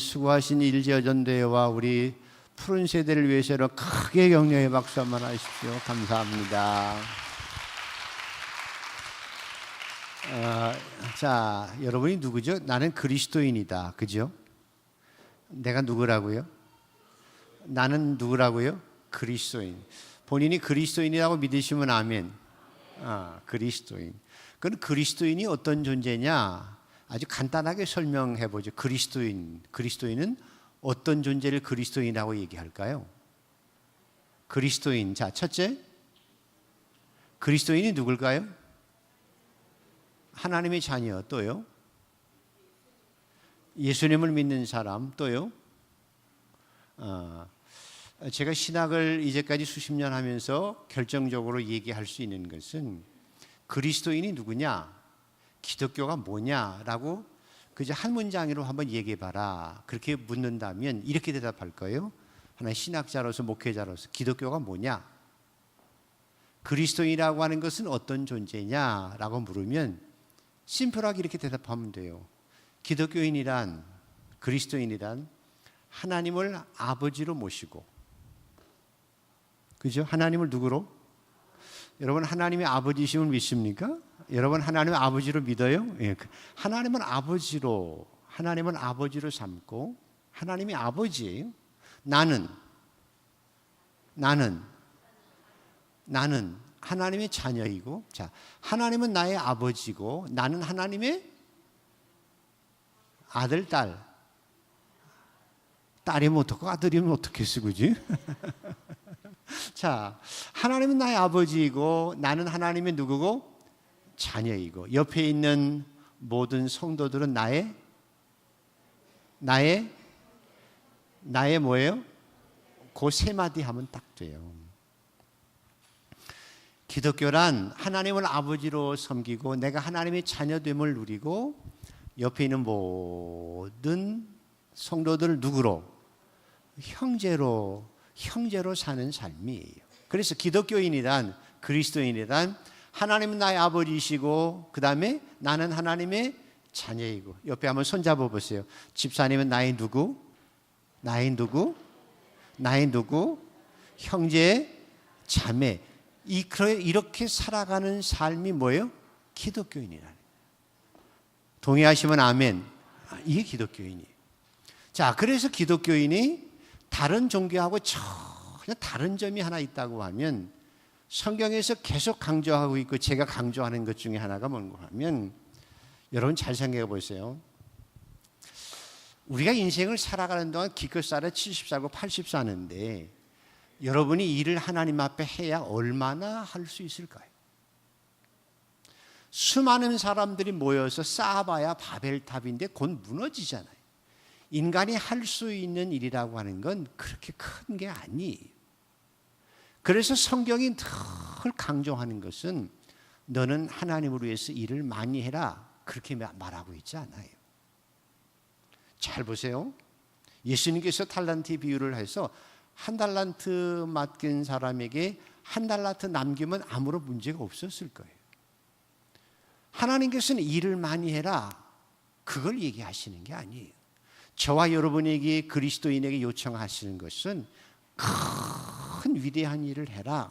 수고하신 일제어전대회와 우리 푸른 세대를 위해서 크게 격려의 박수 한번 하십시오. 감사합니다. 자, 여러분이 누구죠? 나는 그리스도인이다. 그죠? 내가 누구라고요? 나는 누구라고요? 그리스도인. 본인이 그리스도인이라고 믿으시면 아멘. 그리스도인. 그럼 그리스도인이 어떤 존재냐? 아주 간단하게 설명해 보죠. 그리스도인은 어떤 존재를 그리스도인이라고 얘기할까요? 그리스도인. 자, 첫째, 그리스도인이 누굴까요? 하나님의 자녀. 또요? 예수님을 믿는 사람. 또요? 제가 신학을 이제까지 수십 년 하면서 결정적으로 얘기할 수 있는 것은 그리스도인이 누구냐, 기독교가 뭐냐라고 그저 한 문장으로 한번 얘기해 봐라. 그렇게 묻는다면 이렇게 대답할 거예요. 하나의 신학자로서, 목회자로서 기독교가 뭐냐, 그리스도인이라고 하는 것은 어떤 존재냐라고 물으면 심플하게 이렇게 대답하면 돼요. 기독교인이란, 그리스도인이란 하나님을 아버지로 모시고, 그죠? 하나님을 누구로? 여러분 하나님의 아버지심을 믿습니까? 여러분 하나님의 아버지로 믿어요? 예. 하나님은 아버지로 삼고 하나님이 아버지예요. 나는 하나님의 자녀이고, 자, 하나님은 나의 아버지고 나는 하나님의 아들, 딸이면 어떻고 아들이면 어떻겠어, 그지? 자, 하나님은 나의 아버지이고 나는 하나님의 누구고? 자녀이고, 옆에 있는 모든 성도들은 나의 뭐예요? 그 세 마디 하면 딱 돼요. 기독교란 하나님을 아버지로 섬기고 내가 하나님의 자녀됨을 누리고 옆에 있는 모든 성도들을 누구로? 형제로 사는 삶이에요. 그래서 기독교인이란, 그리스도인이란 하나님은 나의 아버지이시고 그 다음에 나는 하나님의 자녀이고, 옆에 한번 손잡아 보세요. 집사님은 나의 누구? 형제, 자매. 이렇게 살아가는 삶이 뭐예요? 기독교인이라는. 동의하시면 아멘. 이게 기독교인이에요. 자, 그래서 기독교인이 다른 종교하고 전혀 다른 점이 하나 있다고 하면, 성경에서 계속 강조하고 있고 제가 강조하는 것 중에 하나가 뭔가 하면, 여러분 잘 생각해 보세요. 우리가 인생을 살아가는 동안 기껏 살아 70 살고 80 사는데 여러분이 일을 하나님 앞에 해야 얼마나 할 수 있을까요? 수많은 사람들이 모여서 쌓아봐야 바벨탑인데 곧 무너지잖아요. 인간이 할 수 있는 일이라고 하는 건 그렇게 큰 게 아니에요. 그래서 성경이 늘 강조하는 것은 너는 하나님을 위해서 일을 많이 해라, 그렇게 말하고 있지 않아요. 잘 보세요. 예수님께서 탈란트 비유를 해서 한 달란트 맡긴 사람에게 한 달란트 남기면 아무런 문제가 없었을 거예요. 하나님께서는 일을 많이 해라, 그걸 얘기하시는 게 아니에요. 저와 여러분에게, 그리스도인에게 요청하시는 것은 큰 위대한 일을 해라,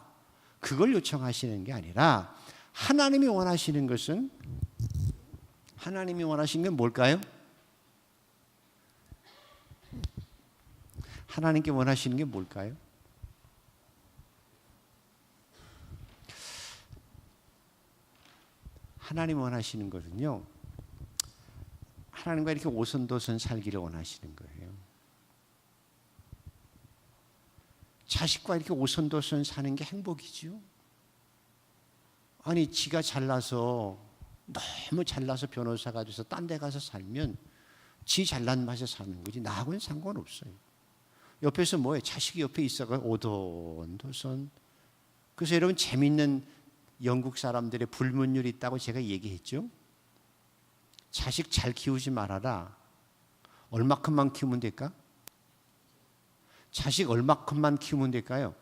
그걸 요청하시는 게 아니라 하나님이 원하시는 것은, 하나님이 원하시는 게 뭘까요? 하나님께 원하시는 게 뭘까요? 하나님 원하시는 것은요, 하나님과 이렇게 오손도손 살기를 원하시는 거예요. 자식과 이렇게 오손도손 사는 게 행복이죠. 아니, 지가 잘나서, 너무 잘나서 변호사가 돼서 딴 데 가서 살면 지 잘난 맛에 사는 거지 나하고는 상관없어요. 옆에서 뭐예요? 자식이 옆에 있어가 오손도손. 그래서 여러분, 재밌는 영국 사람들의 불문율이 있다고 제가 얘기했죠. 자식 잘 키우지 말아라. 얼마큼만 키우면 될까? 자식 얼마큼만 키우면 될까요?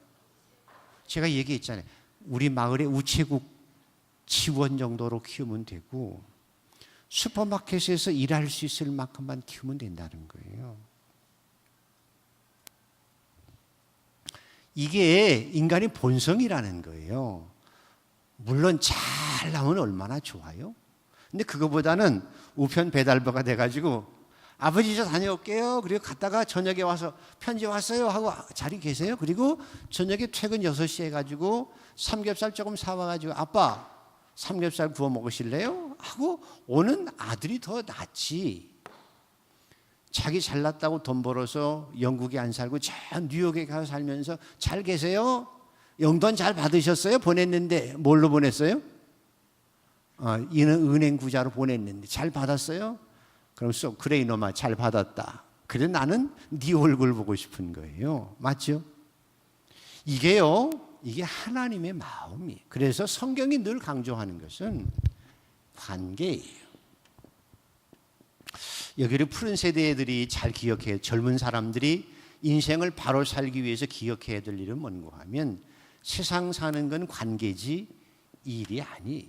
제가 얘기했잖아요. 우리 마을의 우체국 직원 정도로 키우면 되고 슈퍼마켓에서 일할 수 있을 만큼만 키우면 된다는 거예요. 이게 인간의 본성이라는 거예요. 물론 잘 나오면 얼마나 좋아요. 근데 그거보다는 우편 배달부가 돼가지고 아버지 저 다녀올게요. 그리고 갔다가 저녁에 와서 편지 왔어요 하고 자리 계세요. 그리고 저녁에 퇴근 6시에 해가지고 삼겹살 조금 사와가지고 아빠 삼겹살 구워 먹으실래요? 하고 오는 아들이 더 낫지. 자기 잘났다고 돈 벌어서 영국에 안 살고 저 뉴욕에 가서 살면서 잘 계세요? 용돈 잘 받으셨어요? 보냈는데 뭘로 보냈어요? 이는 은행 구자로 보냈는데 잘 받았어요? 그럼 쏙 그래 이놈아 잘 받았다. 그래 나는 네 얼굴 보고 싶은 거예요. 맞죠? 이게요, 이게 하나님의 마음이. 그래서 성경이 늘 강조하는 것은 관계예요. 여기를 푸른 세대 애들이 잘 기억해요. 젊은 사람들이 인생을 바로 살기 위해서 기억해야 될 일은 뭔가 하면 세상 사는 건 관계지 일이 아니에요.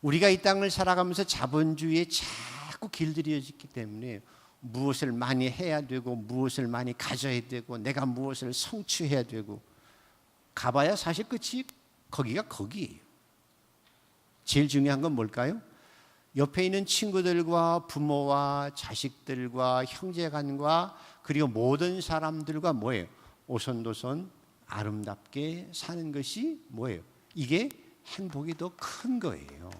우리가 이 땅을 살아가면서 자본주의에 자꾸 길들여졌기 때문에 무엇을 많이 해야 되고 무엇을 많이 가져야 되고 내가 무엇을 성취해야 되고 가봐야 사실 끝이 거기가 거기예요. 제일 중요한 건 뭘까요? 옆에 있는 친구들과 부모와 자식들과 형제간과 그리고 모든 사람들과 뭐예요? 오손도손 아름답게 사는 것이 뭐예요? 이게 행복이 더 큰 거예요.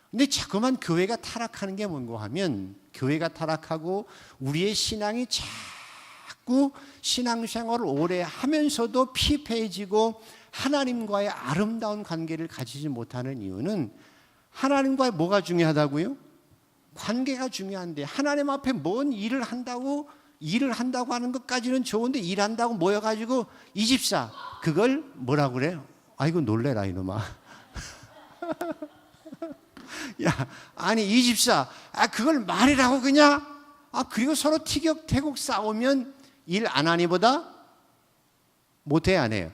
근데 자꾸만 교회가 타락하는 게 뭔가 하면 교회가 타락하고 우리의 신앙이 자꾸 신앙생활을 오래 하면서도 피폐해지고 하나님과의 아름다운 관계를 가지지 못하는 이유는 하나님과의 뭐가 중요하다고요? 관계가 중요한데 하나님 앞에 뭔 일을 한다고 하는 것까지는 좋은데 일한다고 모여가지고 이 집사 그걸 뭐라고 그래요? 아이고 놀래라 이놈아. 야 아니 이 집사 그걸 말이라고 그냥 그리고 서로 티격태격 싸우면 일 안 하니보다 못해요 안 해요?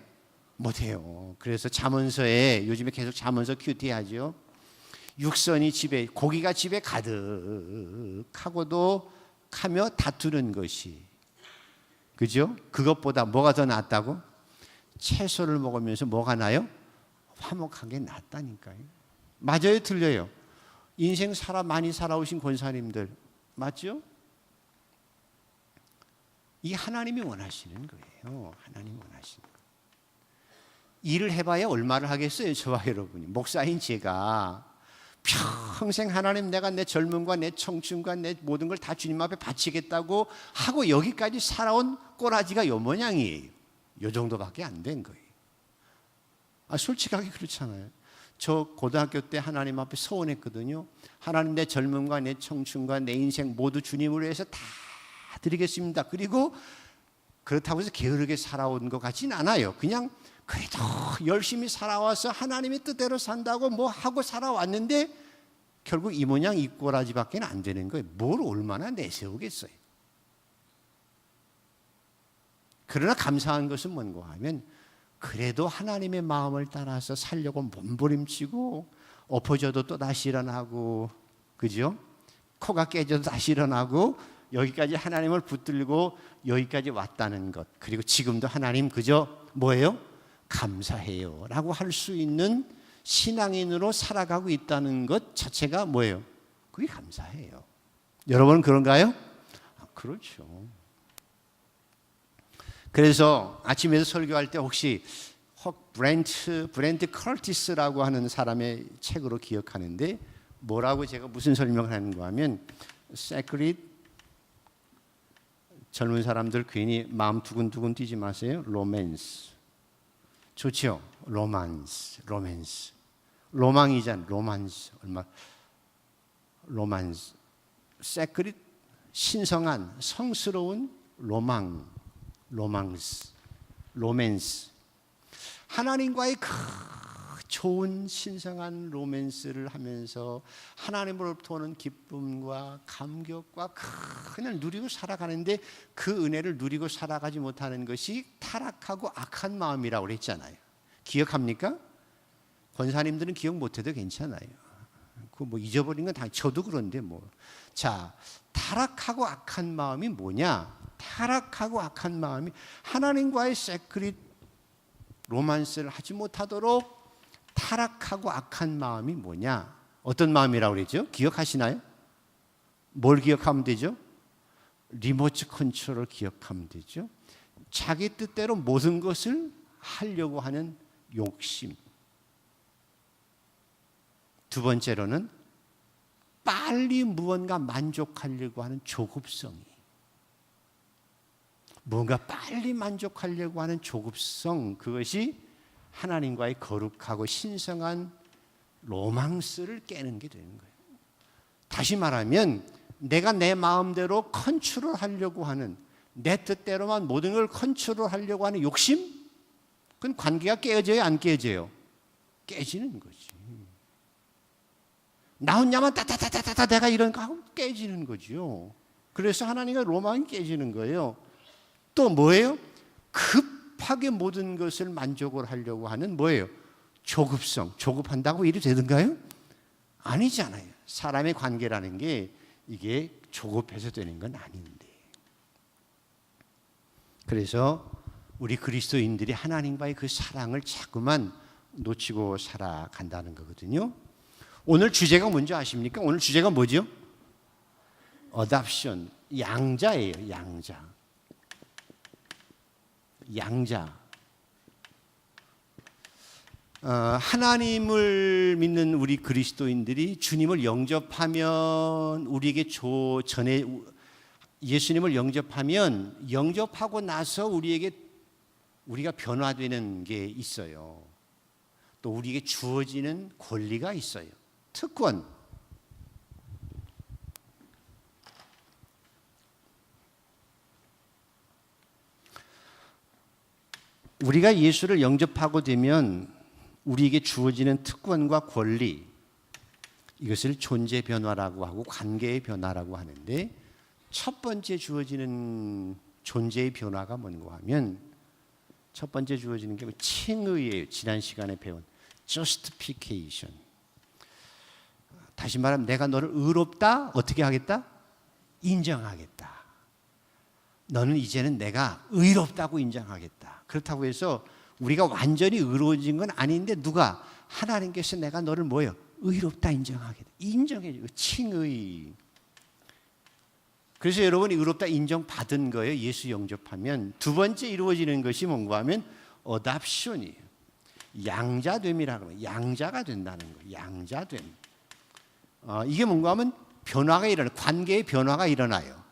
못해요. 그래서 잠언서에 요즘에 계속 잠언서 큐티하죠. 육선이 집에 고기가 집에 가득하고도 하며 다투는 것이 그죠? 그것보다 뭐가 더 낫다고? 채소를 먹으면서 뭐가 나요? 화목한 게 낫다니까요. 맞아요 틀려요? 인생 많이 살아오신 권사님들 맞죠? 이 하나님이 원하시는 거예요. 하나님이 원하시는 거예요. 일을 해봐야 얼마를 하겠어요 저와 여러분이. 목사인 제가 평생 하나님 내가 내 젊음과 내 청춘과 내 모든 걸 다 주님 앞에 바치겠다고 하고 여기까지 살아온 꼬라지가 요 모양이에요. 요 정도밖에 안 된 거예요. 솔직하게 그렇잖아요. 저 고등학교 때 하나님 앞에 서원했거든요. 하나님 내 젊음과 내 청춘과 내 인생 모두 주님을 위해서 다 드리겠습니다. 그리고 그렇다고 해서 게으르게 살아온 것 같지는 않아요. 그냥 그래도 열심히 살아와서 하나님의 뜻대로 산다고 뭐 하고 살아왔는데 결국 이 모양 이 꼬라지밖에 안 되는 거예요. 뭘 얼마나 내세우겠어요. 그러나 감사한 것은 뭔가 하면 그래도 하나님의 마음을 따라서 살려고 몸부림치고 엎어져도 또 다시 일어나고 그죠? 코가 깨져도 다시 일어나고 여기까지 하나님을 붙들고 여기까지 왔다는 것. 그리고 지금도 하나님 그저 뭐예요? 감사해요 라고 할 수 있는 신앙인으로 살아가고 있다는 것 자체가 뭐예요? 그게 감사해요. 여러분은 그런가요? 그렇죠. 그래서 아침에도 설교할 때 혹시 브렌트 커티스라고 하는 사람의 책으로 기억하는데 뭐라고 제가 무슨 설명을 하는가 하면 Sacred 젊은 사람들 괜히 마음 두근두근 뛰지 마세요. 로맨스 좋죠? 로맨스 로망이잖아. 로맨스 로맨스 Sacred 신성한 성스러운 로맨스 하나님과의 그 좋은 신성한 로맨스를 하면서 하나님으로부터 오는 기쁨과 감격과 그걸 누리고 살아가는데 그 은혜를 누리고 살아가지 못하는 것이 타락하고 악한 마음이라고 그랬잖아요. 기억합니까? 권사님들은 기억 못해도 괜찮아요. 그 뭐 잊어버린 건 다 저도 그런데 뭐. 자, 타락하고 악한 마음이 뭐냐? 타락하고 악한 마음이 하나님과의 세크릿 로만스를 하지 못하도록 타락하고 악한 마음이 뭐냐? 어떤 마음이라고 그랬죠? 기억하시나요? 뭘 기억하면 되죠? 리모트 컨트롤을 기억하면 되죠. 자기 뜻대로 모든 것을 하려고 하는 욕심. 두 번째로는 빨리 무언가 만족하려고 하는 조급성이. 뭔가 빨리 만족하려고 하는 조급성, 그것이 하나님과의 거룩하고 신성한 로망스를 깨는 게 되는 거예요. 다시 말하면 내가 내 마음대로 컨트롤하려고 하는, 내 뜻대로만 모든 걸 컨트롤하려고 하는 욕심? 그건 관계가 깨어져요, 안 깨어져요? 깨지는 거지. 나 혼자만 따따따따따 내가 이런 거 하고 깨지는 거죠. 그래서 하나님과 로망이 깨지는 거예요. 또 뭐예요? 급하게 모든 것을 만족을 하려고 하는 뭐예요? 조급성. 조급한다고 일이 되던가요? 아니잖아요. 사람의 관계라는 게 이게 조급해서 되는 건 아닌데. 그래서 우리 그리스도인들이 하나님과의 그 사랑을 자꾸만 놓치고 살아간다는 거거든요. 오늘 주제가 뭔지 아십니까? 오늘 주제가 뭐죠? 어답션, 양자예요. 양자. 하나님을 믿는 우리 그리스도인들이 주님을 영접하면 우리에게 예수님을 영접하고 나서 우리가 변화되는 게 있어요. 또 우리에게 주어지는 권리가 있어요. 특권. 우리가 예수를 영접하고 되면 우리에게 주어지는 특권과 권리, 이것을 존재 변화라고 하고 관계의 변화라고 하는데, 첫 번째 주어지는 존재의 변화가 뭔가 하면, 첫 번째 주어지는 게 칭의예요. 지난 시간에 배운 justification. 다시 말하면 내가 너를 의롭다 어떻게 하겠다? 인정하겠다. 너는 이제는 내가 의롭다고 인정하겠다. 그렇다고 해서 우리가 완전히 의로워진 건 아닌데 누가? 하나님께서 내가 너를 뭐예요? 의롭다 인정하겠다. 인정해주고 칭의. 그래서 여러분이 의롭다 인정받은 거예요. 예수 영접하면. 두 번째 이루어지는 것이 뭔가 하면 어답션이에요. 양자됨이라고 하면 양자가 된다는 거예요. 양자됨. 이게 뭔가 하면 변화가 일어나요. 관계의 변화가 일어나요.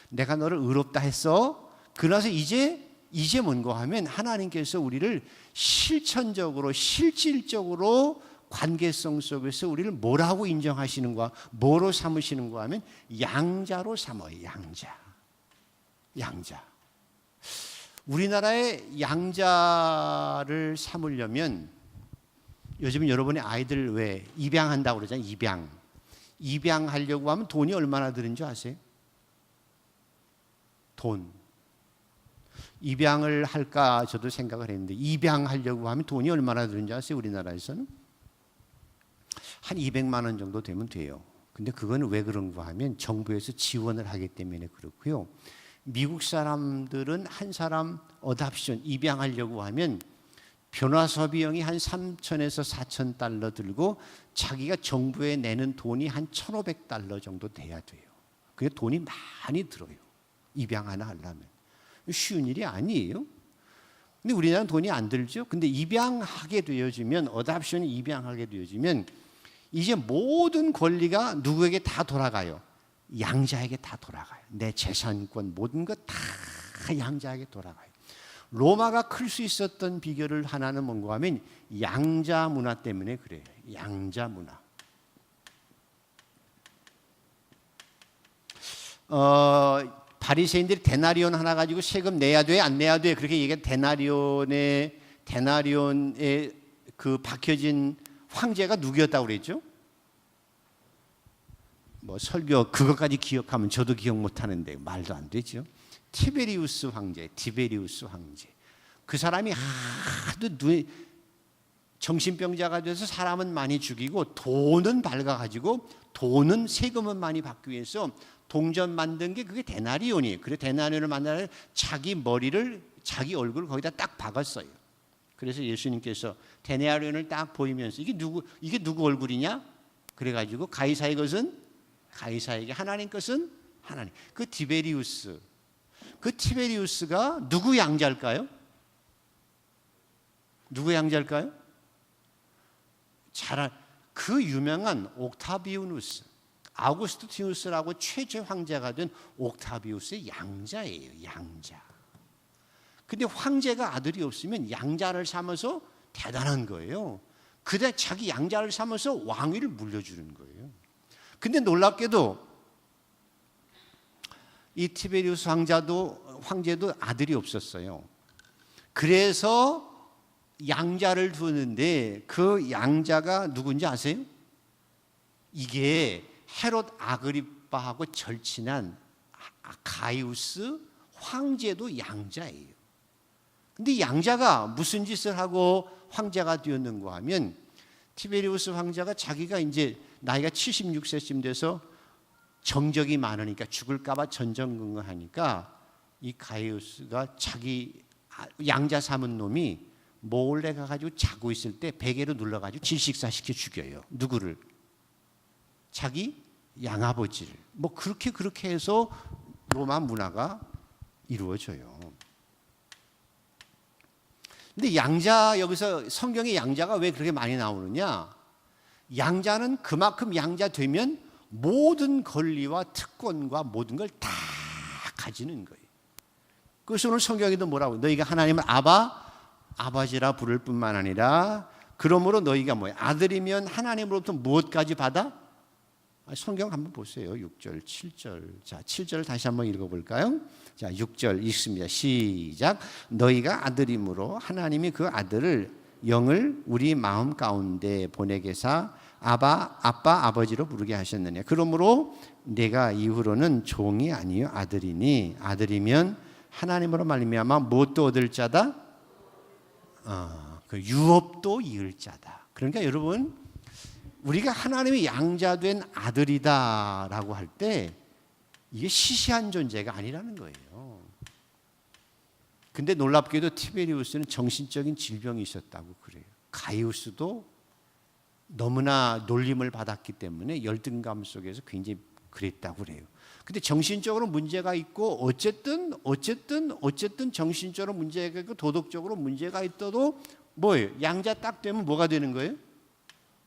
내가 너를 의롭다 했어. 그러나서 이제 뭔가 하면 하나님께서 우리를 실천적으로 실질적으로 관계성 속에서 우리를 뭐라고 인정하시는가, 뭐로 삼으시는가 하면 양자로 삼어요. 양자. 우리나라의 양자를 삼으려면 요즘 여러분의 아이들 왜 입양한다고 그러잖아요. 입양하려고 하면 돈이 얼마나 드는 줄 아세요? 돈. 입양을 할까 저도 생각을 했는데 입양하려고 하면 돈이 얼마나 드는지 아세요? 우리나라에서는 한 200만 원 정도 되면 돼요. 근데 그건 왜 그런가 하면 정부에서 지원을 하기 때문에 그렇고요. 미국 사람들은 한 사람 어답션 입양하려고 하면 변호사 비용이 한 3,000에서 4,000달러 들고 자기가 정부에 내는 돈이 한 1,500달러 정도 돼야 돼요. 그게 돈이 많이 들어요. 입양 하나 하려면. 쉬운 일이 아니에요. 근데 우리나라는 돈이 안 들죠. 근데 입양하게 되어지면, 어답션이 입양하게 되어지면 이제 모든 권리가 누구에게 다 돌아가요? 양자에게 다 돌아가요. 내 재산권 모든 것 다 양자에게 돌아가요. 로마가 클 수 있었던 비결을 하나는 뭔가 하면 양자 문화 때문에 그래요. 양자 문화. 바리새인들이 데나리온 하나 가지고 세금 내야 돼, 안 내야 돼? 그렇게 얘기해. 데나리온에 그 박혀진 황제가 누구였다고 그랬죠? 뭐 설교 그것까지 기억하면 저도 기억 못 하는데 말도 안 되죠. 티베리우스 황제. 그 사람이 하도 정신병자가 돼서 사람은 많이 죽이고 돈은 밝아가지고 돈은 세금은 많이 받기 위해서 동전 만든 게 그게 데나리온이에요. 그래 데나리온을 만나려 자기 머리를 자기 얼굴을 거기다 딱 박았어요. 그래서 예수님께서 데나리온을 딱 보이면서 이게 누구 얼굴이냐? 그래가지고 가이사의 것은 가이사에게, 하나님 것은 하나님. 그 티베리우스가 누구 양자일까요? 누구 양자일까요? 그 유명한 옥타비우누스, 아우구스투티누스라고 최초 황제가 된 옥타비우스의 양자예요. 양자. 근데 황제가 아들이 없으면 양자를 삼아서 대단한 거예요. 그때 자기 양자를 삼아서 왕위를 물려주는 거예요. 근데 놀랍게도 이 티베리우스 황제도 아들이 없었어요. 그래서 양자를 두는데 그 양자가 누군지 아세요? 이게 헤롯 아그리빠하고 절친한 가이우스 황제도 양자예요. 근데 양자가 무슨 짓을 하고 황제가 되었는가 하면 티베리우스 황제가 자기가 이제 나이가 76세쯤 돼서 정적이 많으니까 죽을까봐 전전긍긍하니까 이 가이우스가 자기 양자 삼은 놈이 몰래 가가지고 자고 있을 때 베개로 눌러가지고 질식사시켜 죽여요. 누구를? 자기 양아버지를. 뭐 그렇게 해서 로마 문화가 이루어져요. 근데 양자, 여기서 성경에 양자가 왜 그렇게 많이 나오느냐? 양자는 그만큼 양자 되면 모든 권리와 특권과 모든 걸 다 가지는 거예요. 그래서 오늘 성경에도 뭐라고? 너희가 하나님을 아버지라 부를 뿐만 아니라 그러므로 너희가 뭐야? 아들이면 하나님으로부터 무엇까지 받아? 성경 한번 보세요. 6절, 7절. 자, 7절 다시 한번 읽어볼까요? 자, 6절 읽습니다. 시작. 너희가 아들이므로 하나님이 그 아들을 영을 우리 마음 가운데 보내게사 아빠 아버지로 부르게 하셨느냐. 그러므로 내가 이후로는 종이 아니요 아들이니 아들이면 하나님으로 말미암아 무엇도 얻을 자다. 그 유업도 이을 자다. 그러니까 여러분, 우리가 하나님의 양자된 아들이다라고 할 때 이게 시시한 존재가 아니라는 거예요. 근데 놀랍게도 티베리우스는 정신적인 질병이 있었다고 그래요. 가이우스도 너무나 놀림을 받았기 때문에 열등감 속에서 굉장히 그랬다고 그래요. 근데 정신적으로 문제가 있고 어쨌든 정신적으로 문제가 있고 도덕적으로 문제가 있어도 뭐예요? 양자 딱 되면 뭐가 되는 거예요?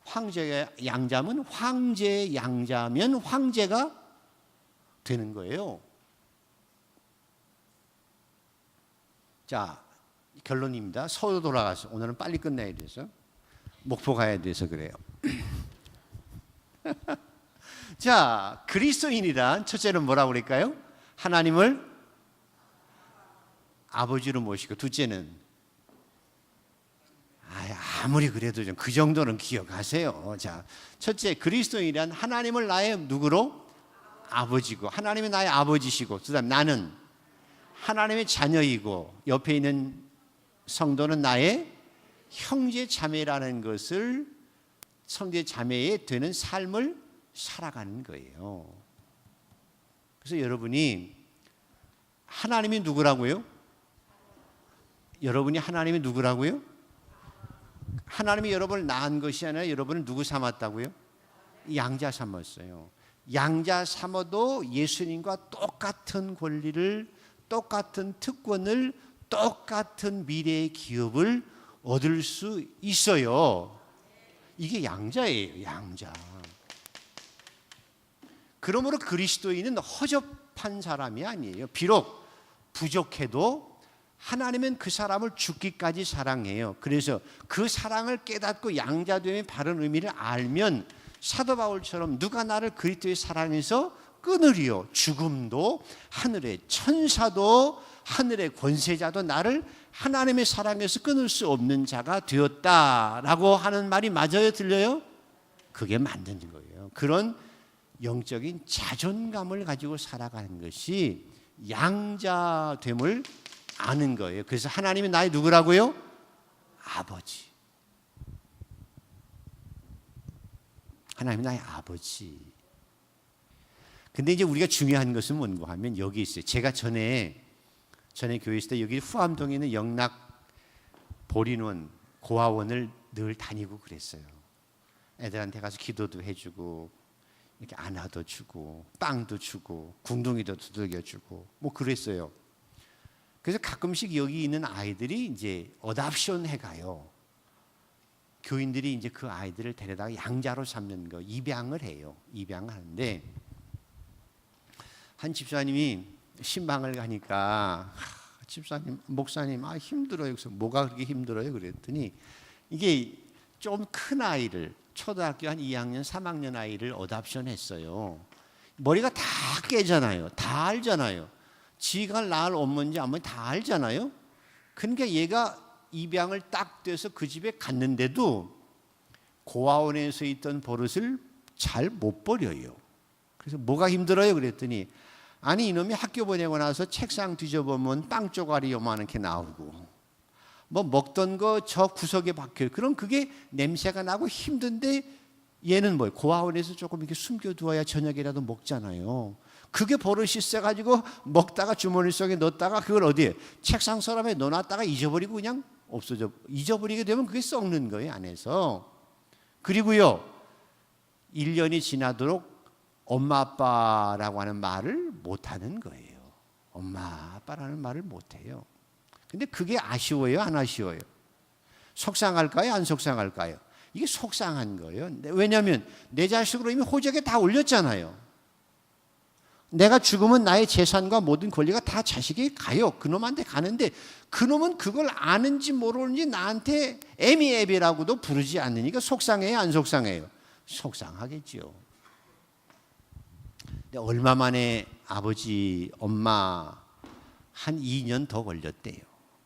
황제의 양자면 황제의 양자면 황제가 되는 거예요. 자, 결론입니다. 서로 돌아가서 오늘은 빨리 끝내야 돼서 목포 가야 돼서 그래요. 자, 그리스도인이란 첫째는 뭐라고 그럴까요? 하나님을 아버지로 모시고, 둘째는 아무리 그래도 좀 그 정도는 기억하세요. 자, 첫째, 그리스도인이란 하나님을 나의 누구로? 아버지고, 하나님이 나의 아버지시고, 그다음 나는 하나님의 자녀이고, 옆에 있는 성도는 나의 형제 자매라는 것을, 형제 자매에 되는 삶을 살아가는 거예요. 그래서 여러분이 하나님이 누구라고요? 여러분이 하나님이 누구라고요? 하나님이 여러분을 낳은 것이 아니라 여러분을 누구 삼았다고요? 양자 삼았어요. 양자 삼아도 예수님과 똑같은 권리를, 똑같은 특권을, 똑같은 미래의 기업을 얻을 수 있어요. 이게 양자예요. 양자. 그러므로 그리스도인은 허접한 사람이 아니에요. 비록 부족해도 하나님은 그 사람을 죽기까지 사랑해요. 그래서 그 사랑을 깨닫고 양자됨의 바른 의미를 알면 사도 바울처럼 누가 나를 그리스도의 사랑에서 끊으리요. 죽음도, 하늘의 천사도, 하늘의 권세자도 나를 하나님의 사랑에서 끊을 수 없는 자가 되었다라고 하는 말이 맞아요? 들려요? 그게 맞는 거예요. 그런 영적인 자존감을 가지고 살아가는 것이 양자됨을 아는 거예요. 그래서 하나님이 나의 누구라고요? 아버지. 하나님이 나의 아버지. 근데 이제 우리가 중요한 것은 뭔가 하면 여기 있어요. 제가 전에 교회 있을 때 여기 후암동에 있는 영락 보리원 고아원을 늘 다니고 그랬어요. 애들한테 가서 기도도 해주고 이렇게 안아도 주고 빵도 주고 궁둥이도 두들겨 주고 뭐 그랬어요. 그래서 가끔씩 여기 있는 아이들이 이제 어답션 해가요. 교인들이 이제 그 아이들을 데려다가 양자로 삼는 거 입양을 해요. 입양을 하는데 한 집사님이 신방을 가니까 집사님, 목사님, 힘들어요. 그래서 뭐가 그렇게 힘들어요? 그랬더니 이게 좀 큰 아이를 초등학교 한 2학년, 3학년 아이를 어답션 했어요. 머리가 다 깨잖아요. 다 알잖아요. 지가 낳을 엄마인지 아버지 다 알잖아요. 그러니까 얘가 입양을 딱 돼서 그 집에 갔는데도 고아원에서 있던 버릇을 잘 못 버려요. 그래서 뭐가 힘들어요? 그랬더니 아니 이놈이 학교 보내고 나서 책상 뒤져보면 빵 쪼가리 요만하게 나오고 뭐 먹던 거 저 구석에 박혀요. 그럼 그게 냄새가 나고 힘든데 얘는 뭐예요? 고아원에서 조금 이렇게 숨겨두어야 저녁이라도 먹잖아요. 그게 버릇이 있어가지고 먹다가 주머니 속에 넣었다가 그걸 어디에? 책상 서랍에 넣어놨다가 잊어버리고 그냥 없어져. 잊어버리게 되면 그게 썩는 거예요, 안에서. 그리고요 1년이 지나도록 엄마 아빠라고 하는 말을 못하는 거예요. 엄마 아빠라는 말을 못해요. 근데 그게 아쉬워요, 안 아쉬워요? 속상할까요, 안 속상할까요? 이게 속상한 거예요. 왜냐하면 내 자식으로 이미 호적에 다 올렸잖아요. 내가 죽으면 나의 재산과 모든 권리가 다 자식에게 가요. 그놈한테 가는데 그놈은 그걸 아는지 모르는지 나한테 애미애비라고도 부르지 않으니까 속상해요, 안 속상해요? 속상하겠죠. 근데 얼마 만에 아버지, 엄마 한 2년 더 걸렸대요.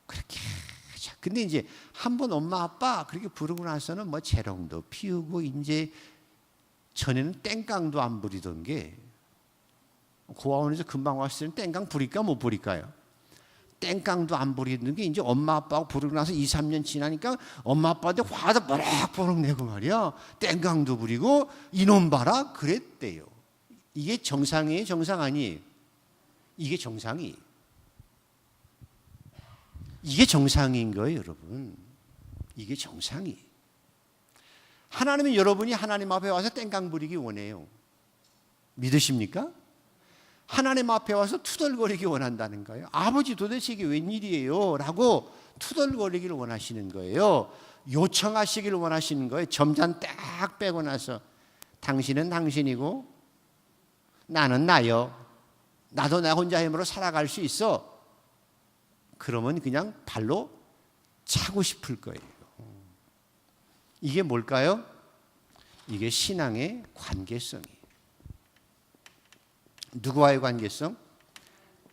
그렇게. 근데 이제 한번 엄마 아빠 그렇게 부르고 나서는 뭐 재롱도 피우고 이제 전에는 땡깡도 안 부리던 게 고아원에서 금방 왔을 때는 땡깡 부릴까 못 부릴까요? 땡깡도 안 부리는 게 이제 엄마 아빠하고 부르고 나서 2, 3년 지나니까 엄마 아빠한테 화도 버럭버럭 내고 말이야. 땡깡도 부리고 이놈 봐라 그랬대요. 이게 정상이에요, 정상 아니에요? 이게 정상이에요. 이게 정상인 거예요, 여러분. 이게 정상이에요. 하나님은 여러분이 하나님 앞에 와서 땡깡 부리기 원해요. 믿으십니까? 하나님 앞에 와서 투덜거리기 원한다는 거예요. 아버지 도대체 이게 웬일이에요? 라고 투덜거리기를 원하시는 거예요. 요청하시기를 원하시는 거예요. 점잔 딱 빼고 나서 당신은 당신이고 나는 나요. 나도 나 혼자 힘으로 살아갈 수 있어. 그러면 그냥 발로 차고 싶을 거예요. 이게 뭘까요? 이게 신앙의 관계성이에요. 누구와의 관계성?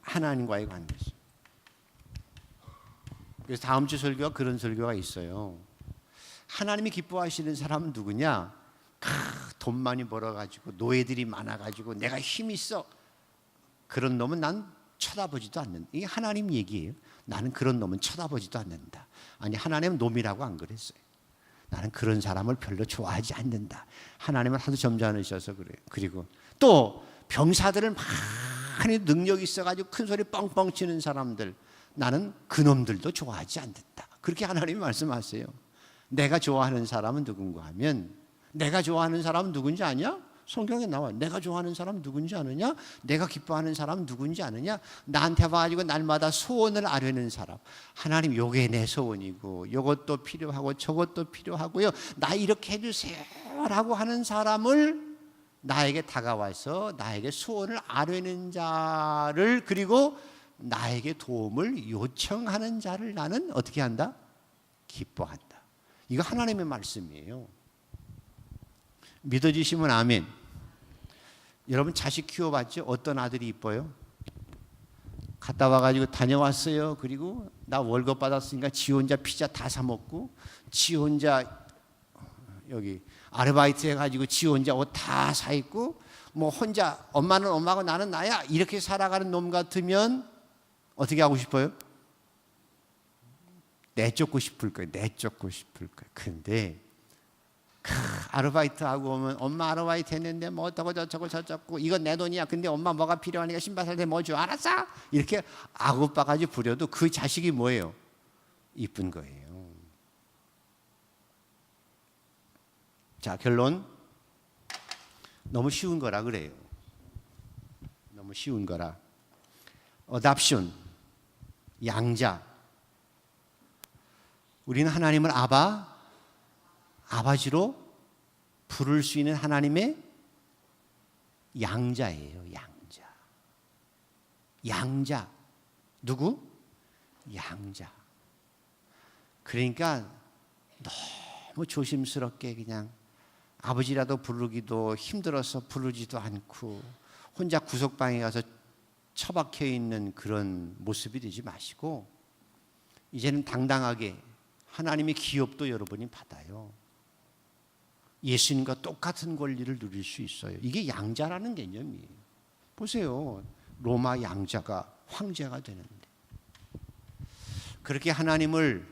하나님과의 관계성. 그래서 다음 주 설교가 그런 설교가 있어요. 하나님이 기뻐하시는 사람은 누구냐? 돈 많이 벌어가지고 노예들이 많아가지고 내가 힘 있어. 그런 놈은 난 쳐다보지도 않는다. 이게 하나님 얘기예요. 나는 그런 놈은 쳐다보지도 않는다. 아니 하나님은 놈이라고 안 그랬어요. 나는 그런 사람을 별로 좋아하지 않는다. 하나님은 하도 점잖으셔서 그래요. 그리고 또 병사들을 많이 능력이 있어가지고 큰 소리 뻥뻥 치는 사람들 나는 그놈들도 좋아하지 않는다. 그렇게 하나님이 말씀하세요. 내가 좋아하는 사람은 누군가 하면 내가 좋아하는 사람은 누군지 아냐? 성경에 나와요. 내가 좋아하는 사람 누군지 아느냐? 내가 기뻐하는 사람 누군지 아느냐? 나한테 와가지고 날마다 소원을 아뢰는 사람. 하나님 요게 내 소원이고 요것도 필요하고 저것도 필요하고요. 나 이렇게 해주세요 라고 하는 사람을 나에게 다가와서 나에게 소원을 아뢰는 자를 그리고 나에게 도움을 요청하는 자를 나는 어떻게 한다? 기뻐한다. 이거 하나님의 말씀이에요. 믿어지시면 아멘. 여러분 자식 키워봤죠? 어떤 아들이 이뻐요? 갔다 와가지고 다녀왔어요. 그리고 나 월급 받았으니까 지 혼자 피자 다 사 먹고 지 혼자 여기 아르바이트 해가지고 지 혼자 옷 다 사 입고 뭐 혼자 엄마는 엄마고 나는 나야 이렇게 살아가는 놈 같으면 어떻게 하고 싶어요? 내쫓고 싶을 거예요. 내쫓고 싶을 거예요. 근데 아르바이트 하고 오면 엄마 아르바이트 했는데 뭐 어쩌고 저쩌고 저쩌고 이건 내 돈이야. 근데 엄마 뭐가 필요하니까 신발 살 때 뭐 줘. 알았어? 이렇게 아구바가지 부려도 그 자식이 뭐예요? 이쁜 거예요. 자, 결론. 너무 쉬운 거라 그래요. 너무 쉬운 거라. 어답션, 양자. 우리는 하나님을 아버지로 부를 수 있는 하나님의 양자예요. 양자. 누구? 양자. 그러니까 너무 조심스럽게 그냥 아버지라도 부르기도 힘들어서 부르지도 않고 혼자 구석방에 가서 처박혀 있는 그런 모습이 되지 마시고 이제는 당당하게 하나님의 기업도 여러분이 받아요. 예수님과 똑같은 권리를 누릴 수 있어요. 이게 양자라는 개념이에요. 보세요. 로마 양자가 황제가 되는데 그렇게 하나님을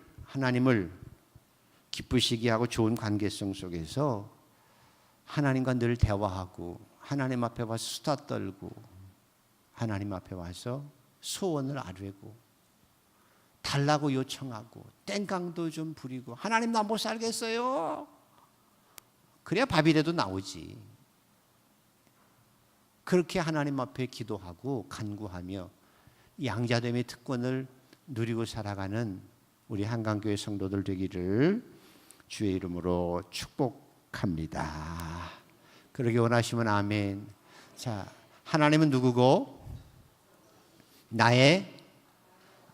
기쁘시게 하고 좋은 관계성 속에서 하나님과 늘 대화하고 하나님 앞에 와서 수다 떨고 하나님 앞에 와서 소원을 아뢰고 달라고 요청하고 땡깡도 좀 부리고 하나님 나 못 살겠어요. 그래야 밥이라도 나오지. 그렇게 하나님 앞에 기도하고 간구하며 양자됨의 특권을 누리고 살아가는 우리 한강교회 성도들 되기를 주의 이름으로 축복합니다. 그러기 원하시면 아멘. 자, 하나님은 누구고? 나의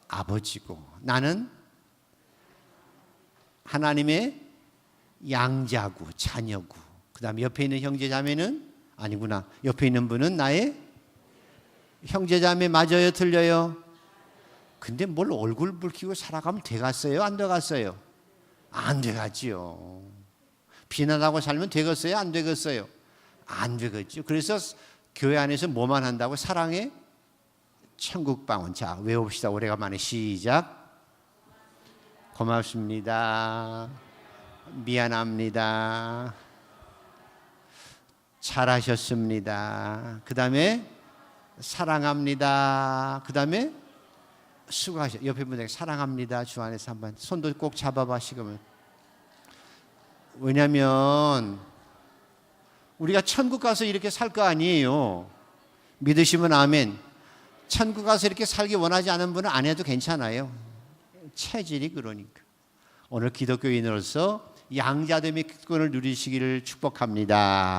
아버지고 나는 하나님의 양자고 자녀고 그 다음에 옆에 있는 형제자매는 아니구나. 옆에 있는 분은 나의 형제자매 맞아요? 틀려요? 근데 뭘 얼굴 붉히고 살아가면 돼갔어요? 안 돼갔어요? 안 돼갔지요. 비난하고 살면 되겠어요? 안 되겠어요? 안 되겠죠. 그래서 교회 안에서 뭐만 한다고? 사랑의 천국방언. 자, 외웁시다. 오래간만에 시작. 고맙습니다. 미안합니다. 잘하셨습니다. 그 다음에 사랑합니다. 그 다음에 수고하셨. 옆에 분에게 사랑합니다. 주 안에서 한번 손도 꼭 잡아봐 지금은. 왜냐하면 우리가 천국 가서 이렇게 살 거 아니에요. 믿으시면 아멘. 천국 가서 이렇게 살기 원하지 않은 분은 안 해도 괜찮아요. 체질이 그러니까. 오늘 기독교인으로서 양자됨의 특권을 누리시기를 축복합니다.